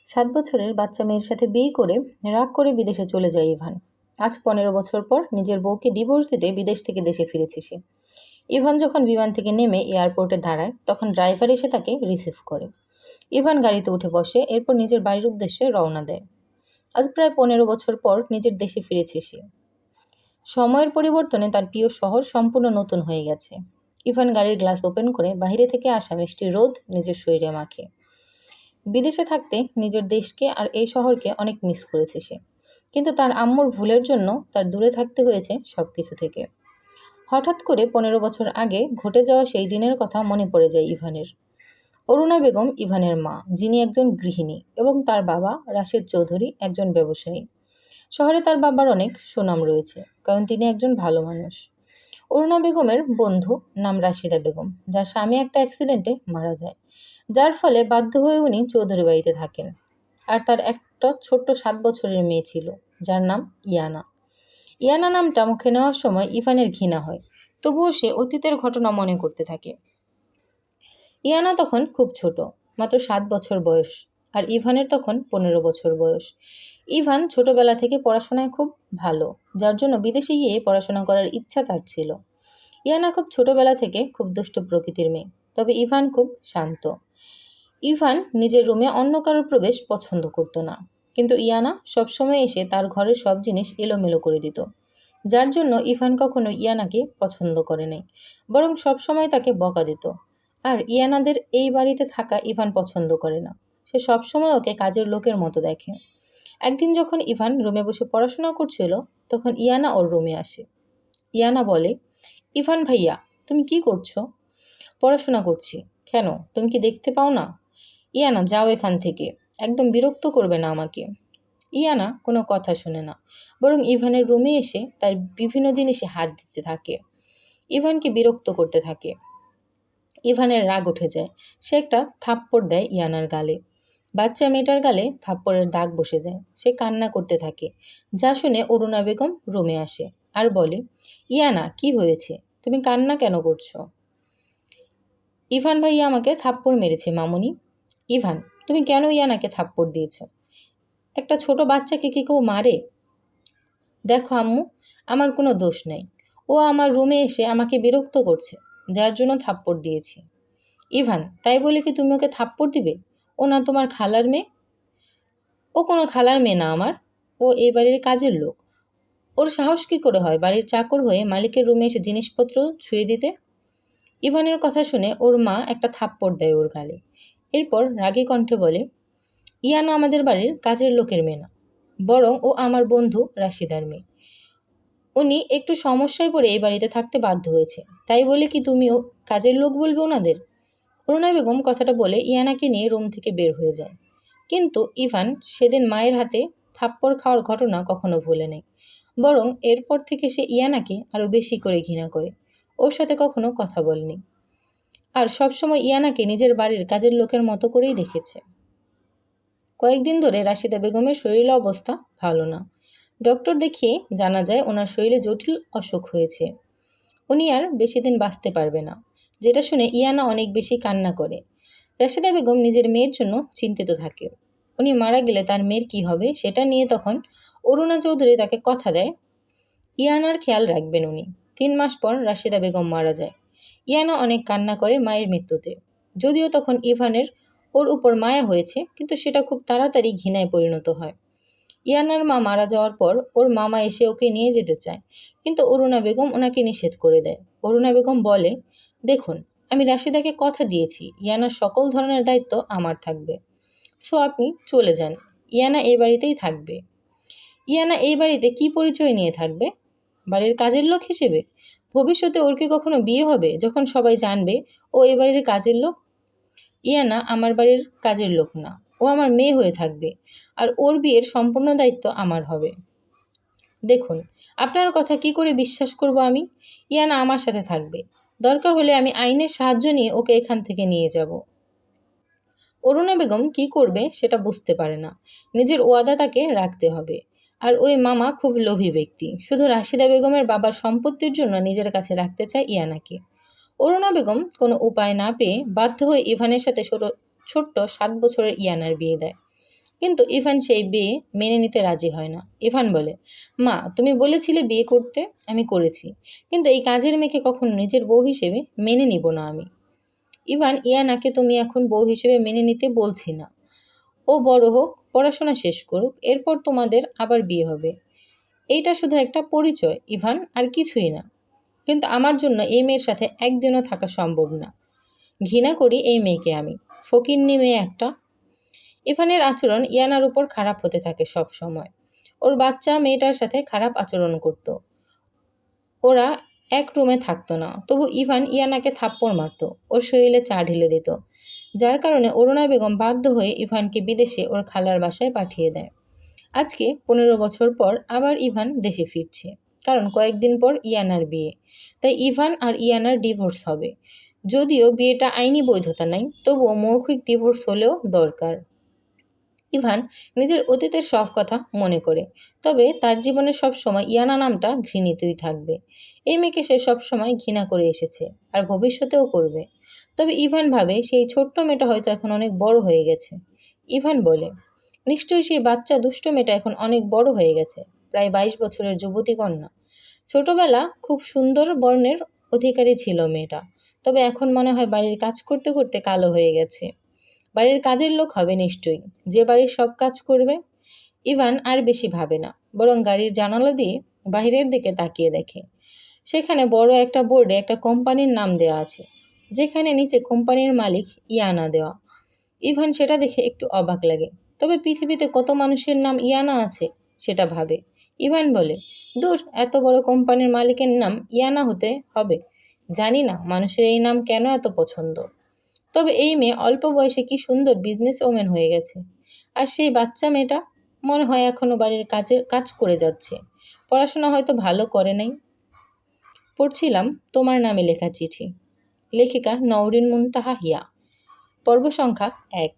৭ বছরের বাচ্চা মেয়ের সাথে বিয়ে করে রাগ করে বিদেশে চলে যায় ইভান। আজ ১৫ বছর পর নিজের বউকে ডিভোর্স দিতে বিদেশ থেকে দেশে ফিরেছে সে। ইভান যখন বিমান থেকে নেমে এয়ারপোর্টে দাঁড়ায় তখন ড্রাইভার এসে তাকে রিসিভ করে। ইভান গাড়িতে উঠে বসে, এরপর নিজের বাড়ির উদ্দেশ্যে রওনা দেয়। আজ প্রায় ১৫ বছর পর নিজের দেশে ফিরেছে সে। সময়ের পরিবর্তনে তার প্রিয় শহর সম্পূর্ণ নতুন হয়ে গেছে। ইভান গাড়ির গ্লাস ওপেন করে বাইরে থেকে আসা মিষ্টি রোদ নিজের শরীরে মাখে। বিদেশে থাকতে নিজের দেশকে আর এই শহরকে অনেক মিস করেছে সে। কিন্তু তার আম্মুর ভুলের জন্য তার দূরে থাকতে হয়েছে সবকিছু থেকে। হঠাৎ করে ১৫ বছর আগে ঘটে যাওয়া সেই দিনের কথা মনে পড়ে যায় ইভানের। অরুণা বেগম ইভানের মা, যিনি একজন গৃহিণী, এবং তার বাবা রাশেদ চৌধুরী একজন ব্যবসায়ী। শহরে তার বাবার অনেক সুনাম রয়েছে, কারণ তিনি একজন ভালো মানুষ। অরুণা বেগমের বন্ধু নাম রাশিদা বেগম, যার স্বামী একটা অ্যাক্সিডেন্টে মারা যায়, যার ফলে বাধ্য হয়ে উনি চৌধুরী বাড়িতে থাকেন। আর তার একটা ছোট্ট ৭ বছরের মেয়ে ছিল, যার নাম ইয়ানা। ইয়ানা নামটা মুখে নেওয়ার সময় ইভানের ঘৃণা হয়, তবুও সে অতীতের ঘটনা মনে করতে থাকে। ইয়ানা তখন খুব ছোট, মাত্র ৭ বছর বয়স, আর ইভানের তখন ১৫ বছর বয়স। ইভান ছোটবেলা থেকে পড়াশোনায় খুব ভালো, যার জন্য বিদেশে গিয়ে পড়াশোনা করার ইচ্ছা তার ছিল। ইয়ানা খুব ছোটবেলা থেকে খুব দুষ্ট প্রকৃতির মেয়ে, তবে ইভান খুব শান্ত। ইভান নিজের রুমে অন্য কারোর প্রবেশ পছন্দ করতো না, কিন্তু ইয়ানা সবসময় এসে তার ঘরের সব জিনিস এলোমেলো করে দিত, যার জন্য ইভান কখনো ইয়ানাকে পছন্দ করে নাই, বরং সবসময় তাকে বকা দিত। আর ইয়ানাদের এই বাড়িতে থাকা ইভান পছন্দ করে না, সে সবসময় ওকে কাজের লোকের মতো দেখে। একদিন যখন ইভান রুমে বসে পড়াশোনা করছিল, তখন ইয়ানা ওর রুমে আসে। ইয়ানা বলে, ইভান ভাইয়া, তুমি কি করছো? পড়াশোনা করছি। কেন, তুমি কি দেখতে পাও না? ইয়ানা, যাও এখান থেকে, একদম বিরক্ত করবে না আমাকে। ইয়ানা কোনো কথা শোনে না, বরং ইভানের রুমে এসে তার বিভিন্ন জিনিসে হাত দিতে থাকে, ইভানকে বিরক্ত করতে থাকে। ইভানের রাগ উঠে যায়, সে একটা থাপ্পড় দেয় ইয়ানার গালে। বাচ্চা মেয়েটার গালে থাপ্পড়ের দাগ বসে যায়, সে কান্না করতে থাকে। যা শুনে অরুণা বেগম রুমে আসে আর বলে, ইয়ানা, কি হয়েছে, তুমি কান্না কেন করছো? ইভান ভাইয়া আমাকে থাপ্পড় মেরেছে মামুনি। ইভান, তুমি কেন ইয়ানাকে থাপ্পড় দিয়েছ? একটা ছোট বাচ্চাকে কি কেউ মারে? দেখো আম্মু, আমার কোনো দোষ নেই, ও আমার রুমে এসে আমাকে বিরক্ত করছে, যার জন্য থাপ্পড় দিয়েছি। ইভান, তাই বলে কি তুমি ওকে থাপ্পড় দিবে? ও না তোমার খালার মেয়ে? ও কোনো খালার মেয়ে না আমার, ও এই বাড়ির কাজের লোক। ওর সাহস কী করে হয় বাড়ির চাকর হয়ে মালিকের রুমে এসে জিনিসপত্র ছুঁয়ে দিতে? ইভানের কথা শুনে ওর মা একটা থাপ্পড় দেয় ওর গালে। এরপর রাগী কণ্ঠে বলে, ইয়ানা আমাদের বাড়ির কাজের লোকের মেয়ে না, বরং ও আমার বন্ধু রাশিদার মেয়ে। উনি একটু সমস্যায় পড়ে এই বাড়িতে থাকতে বাধ্য হয়েছে, তাই বলে কি তুমিও কাজের লোক বলবে ওনাদের? অরুণা বেগম কথাটা বলে ইয়ানাকে নিয়ে রুম থেকে বের হয়ে যায়। কিন্তু ইভান সেদিন মায়ের হাতে থাপ্পড় খাওয়ার ঘটনা কখনো ভুলে নেই, বরং এরপর থেকে সে ইয়ানাকে আরও বেশি করে ঘৃণা করে। ওর সাথে কখনো কথা বলেনি, আর সবসময় ইয়ানাকে নিজের বাড়ির কাজের লোকের মতো করেই দেখেছে। কয়েকদিন ধরে রাশিদা বেগমের শরীর অবস্থা ভালো না। ডক্টর দেখিয়ে জানা যায় ওনার শরীরে জটিল অসুখ হয়েছে, উনি আর বেশি দিন বাঁচতে পারবে না। যেটা শুনে ইয়ানা অনেক বেশি কান্না করে। রাশিদা বেগম নিজের মেয়ের জন্য চিন্তিত থাকে। উনি মারা গেলে তার মেয়ের কী হবে সেটা নিয়ে তখন অরুণা চৌধুরী তাকে কথা দেয়, ইয়ানার খেয়াল রাখবেন উনি। ৩ মাস পর রাশিদা বেগম মারা যায়। ইয়ানা অনেক কান্না করে মায়ের মৃত্যুতে। যদিও তখন ইভানের ওর উপর মায়া হয়েছে, কিন্তু সেটা খুব তাড়াতাড়ি ঘৃণায় পরিণত হয়। ইয়ানার মা মারা যাওয়ার পর ওর মামা এসে ওকে নিয়ে যেতে চায়, কিন্তু অরুণা বেগম ওনাকে নিষেধ করে দেয়। অরুণা বেগম বলে, দেখুন, আমি রাশিদাকে কথা দিয়েছি ইয়ানার সকল ধরনের দায়িত্ব আমার থাকবে, সো আপনি চলে যান, ইয়ানা এই বাড়িতেই থাকবে। ইয়ানা এই বাড়িতে কি পরিচয় নিয়ে থাকবে? বাড়ির কাজের লোক হিসেবে? ভবিষ্যতে ওর কি কখনো বিয়ে হবে যখন সবাই জানবে ও এ বাড়ির কাজের লোক? ইয়ানা আমার বাড়ির কাজের লোক না, ও আমার মেয়ে হয়ে থাকবে, আর ওর বিয়ের সম্পূর্ণ দায়িত্ব আমার হবে। দেখুন, আপনার কথা কি করে বিশ্বাস করব আমি? ইয়ানা আমার সাথে থাকবে, দরকার হলে আমি আইনের সাহায্য নিয়ে ওকে এখান থেকে নিয়ে যাব। অরুণা বেগম কি করবে সেটা বুঝতে পারে না। নিজের ওয়াদা তাকে রাখতে হবে। আর ওই মামা খুব লোভী ব্যক্তি, শুধু রাশিদা বেগমের বাবার সম্পত্তির জন্য নিজের কাছে রাখতে চায় ইয়ানাকে। অরুণা বেগম কোনো উপায় না পেয়ে বাধ্য হয়ে ইভানের সাথে ছোট্ট ৭ বছরের ইয়ানার বিয়ে দেয়। কিন্তু ইভান সেই বিয়ে মেনে নিতে রাজি হয় না। ইভান বলে, মা তুমি বলেছিলে বিয়ে করতে, আমি করেছি, কিন্তু এই কাজের মেয়েকে কখনো নিজের বউ হিসেবে মেনে নিব না আমি। ইভান, ইয়ানাকে তুমি এখন বউ হিসেবে মেনে নিতে বলছি না। ও বড় হোক, পড়াশোনা শেষ করুক, এরপর তোমাদের আবার বিয়ে হবে। এইটা শুধু একটা পরিচয় ইভান, আর কিছুই না। কিন্তু আমার জন্য এই মেয়ের সাথে একদিনও থাকা সম্ভব না। ঘৃণা করি এই মেয়েকে আমি। ফকিন্নি মেয়ে একটা। ইভানের আচরণ ইয়ানার উপর খারাপ হতে থাকে সব সময়। ওর বাচ্চা মেয়েটার সাথে খারাপ আচরণ করত। ওরা এক রুমে থাকতো না, তবু ইভান ইয়ানাকে থাপ্পড় মারত, ওর শরীরে চা ঢেলে দিত, যার কারণে অরুণা বেগম বাধ্য হয়ে ইভানকে বিদেশে ওর খালার বাসায় পাঠিয়ে দেয়। আজকে 15 বছর পর আবার ইভান দেশে ফিরছে, কারণ কয়েকদিন পর ইয়ানার বিয়ে। তাই ইভান আর ইয়ানার ডিভোর্স হবে। যদিও বিয়েটা আইনি বৈধতা নাই, তবুও মৌখিক ডিভোর্স হলেও দরকার। ইভান নিজের অতীতের সব কথা মনে করে, তবে তার জীবনে সবসময় ইয়ানা নামটা ঘৃণিতই থাকবে। এই মেয়েকে সে সবসময় ঘৃণা করে এসেছে, আর ভবিষ্যতেও করবে। তবে ইভান ভাবে সেই ছোট্ট মেয়েটা হয়তো এখন অনেক বড় হয়ে গেছে। ইভান বলে, নিশ্চয়ই সেই বাচ্চা দুষ্ট মেয়েটা এখন অনেক বড় হয়ে গেছে, প্রায় 22 বছরের যুবতী কন্যা। ছোটবেলা খুব সুন্দর বর্ণের অধিকারী ছিল মেয়েটা, তবে এখন মনে হয় বাড়ির কাজ করতে করতে কালো হয়ে গেছে। বাড়ির কাজের লোক হবে নিশ্চয়ই, যে বাড়ির সব কাজ করবে। ইভান আর বেশি ভাবে না, বরং গাড়ির জানালা দিয়ে বাইরের দিকে তাকিয়ে দেখে। সেখানে বড় একটা বোর্ডে একটা কোম্পানির নাম দেওয়া আছে, যেখানে নিচে কোম্পানির মালিক ইয়ানা দেওয়া। ইভান সেটা দেখে একটু অবাক লাগে, তবে পৃথিবীতে কত মানুষের নাম ইয়ানা আছে সেটা ভাবে। ইভান বলে, দূর, এত বড় কোম্পানির মালিকের নাম ইয়ানা হতে হবে? জানি না মানুষের এই নাম কেন এত পছন্দ। তবে এই মেয়ে অল্প বয়সে কি সুন্দর বিজনেস ওমেন হয়ে গেছে। আর সেই বাচ্চা মেয়েটা মনে হয় এখনো বাড়ির কাজ করে যাচ্ছে। পড়াশোনা হয়তো ভালো করে নাই। পড়ছিলাম তোমার নামে লেখা চিঠি। লেখিকা নওরিন মুনতাহা হিয়া। পর্ব সংখ্যা 1।